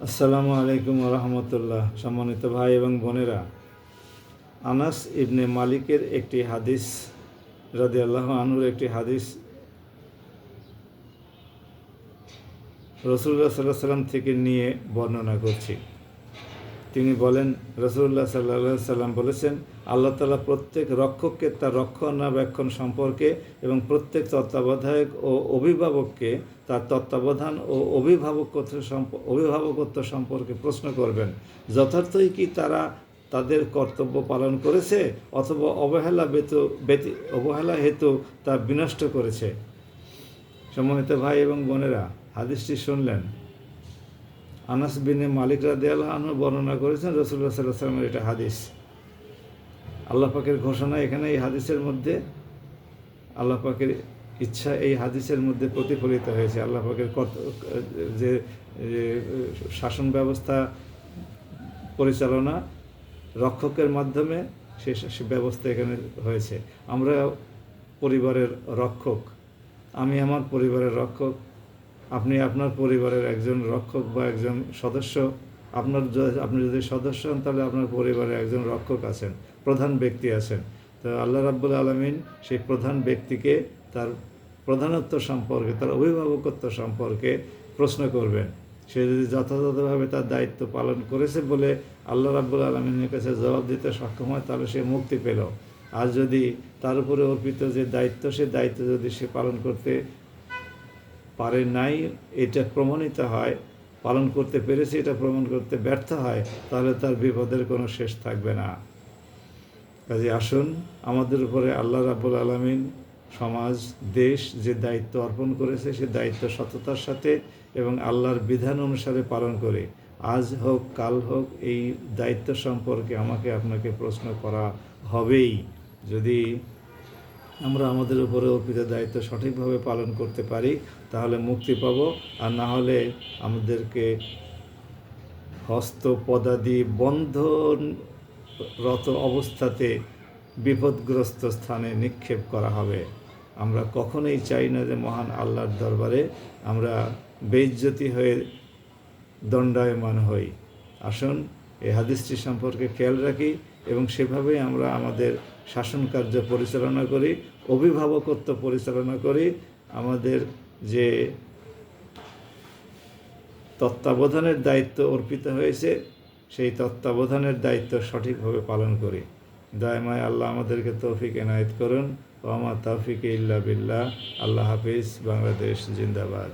আসসালামু আলাইকুম রহমতুল্লাহ। সম্মানিত ভাই এবং বোনেরা, আনাস ইবনে মালিকের একটি হাদিস রাদিয়াল্লাহু আনহুর একটি হাদিস রাসূলুল্লাহ সাল্লাল্লাহু আলাইহি সাল্লাম থেকে নিয়ে বর্ণনা করছি। তিনি বলেন, রাসূলুল্লাহ সাল্লাল্লাহু আলাইহি সাল্লাম বলেছেন, আল্লাহ তাআলা প্রত্যেক রক্ষককে তার রক্ষণাবেক্ষণ সম্পর্কে এবং প্রত্যেক তত্ত্বাবধায়ক ও অভিভাবককে তার তত্ত্বাবধান ও অভিভাবকত্ব সম্পর্কে প্রশ্ন করবেন। যথার্থই কি তারা তাদের কর্তব্য পালন করেছে অথবা অবহেলা হেতু তা বিনষ্ট করেছে। সম্মানিত ভাই এবং বোনেরা, হাদিসটি শুনলেন। আনাস বিনে মালিক রাদিয়াল্লাহু আনহু বর্ণনা করেছেন রাসূলুল্লাহ সাল্লাল্লাহু আলাইহি ওয়াসাল্লামের এটা হাদিস। আল্লাহ পাকের ঘোষণা এখানে এই হাদিসের মধ্যে, আল্লাহ পাকের ইচ্ছা এই হাদিসের মধ্যে প্রতিফলিত হয়েছে। আল্লাহ পাকের যে শাসন ব্যবস্থা পরিচালনা রক্ষকের মাধ্যমে সে ব্যবস্থা এখানে হয়েছে। আমরা পরিবারের রক্ষক, আমি আমার পরিবারের রক্ষক, আপনি আপনার পরিবারের একজন রক্ষক বা একজন সদস্য। আপনি যদি সদস্য হন তাহলে আপনার পরিবারের একজন রক্ষক আছেন, প্রধান ব্যক্তি আছেন। তো আল্লাহ রাব্বুল আলামিন সেই প্রধান ব্যক্তিকে তার প্রধানত্ব সম্পর্কে, তার অভিভাবকত্ব সম্পর্কে প্রশ্ন করবেন। সে যদি যথাযথভাবে তার দায়িত্ব পালন করেছে বলে আল্লাহ রাব্বুল আলামিনের কাছে জবাব দিতে সক্ষম হয়, তাহলে সে মুক্তি পেল। আর যদি তার উপরে অর্পিত যে দায়িত্ব, সে দায়িত্ব যদি সে পালন করতে পারে নাই, এটা প্রমাণিত হয়, পালন করতে পেরেছে এটা প্রমাণ করতে ব্যর্থ হয়, তাহলে তার বিপদের কোনো শেষ থাকবে না। কাজে আসুন, আমাদের উপরে আল্লাহ রাব্বুল আলামিন, সমাজ, দেশ যে দায়িত্ব অর্পণ করেছে, সে দায়িত্ব সততার সাথে এবং আল্লাহর বিধান অনুসারে পালন করে। আজ হোক কাল হোক এই দায়িত্ব সম্পর্কে আমাকে আপনাকে প্রশ্ন করা হবেই। যদি আমরা আমাদের উপরে অর্পিত দায়িত্ব সঠিকভাবে পালন করতে পারি তাহলে মুক্তি পাব, আর না হলে আমাদেরকে হস্তপদাদি বন্ধনরত অবস্থাতে বিপদগ্রস্ত স্থানে নিক্ষেপ করা হবে। আমরা কখনোই চাই না যে মহান আল্লাহর দরবারে আমরা বেইজ্জতি হয়ে দণ্ডায়মান হই। আসুন এই হাদিসটি সম্পর্কে খেয়াল রাখি এবং সেভাবেই আমরা আমাদের শাসন কার্য পরিচালনা করি, অভিভাবকত্ব পরিচালনা করি, আমাদের যে তত্ত্বাবধানের দায়িত্ব অর্পিত হয়েছে সেই তত্ত্বাবধানের দায়িত্ব সঠিকভাবে পালন করি। দয়াময় আল্লাহ আমাদেরকে তৌফিক এনায়েত করুন। ওয়া মা তাওফিক ইল্লা বিল্লাহ। আল্লাহ হাফিজ। বাংলাদেশ জিন্দাবাদ।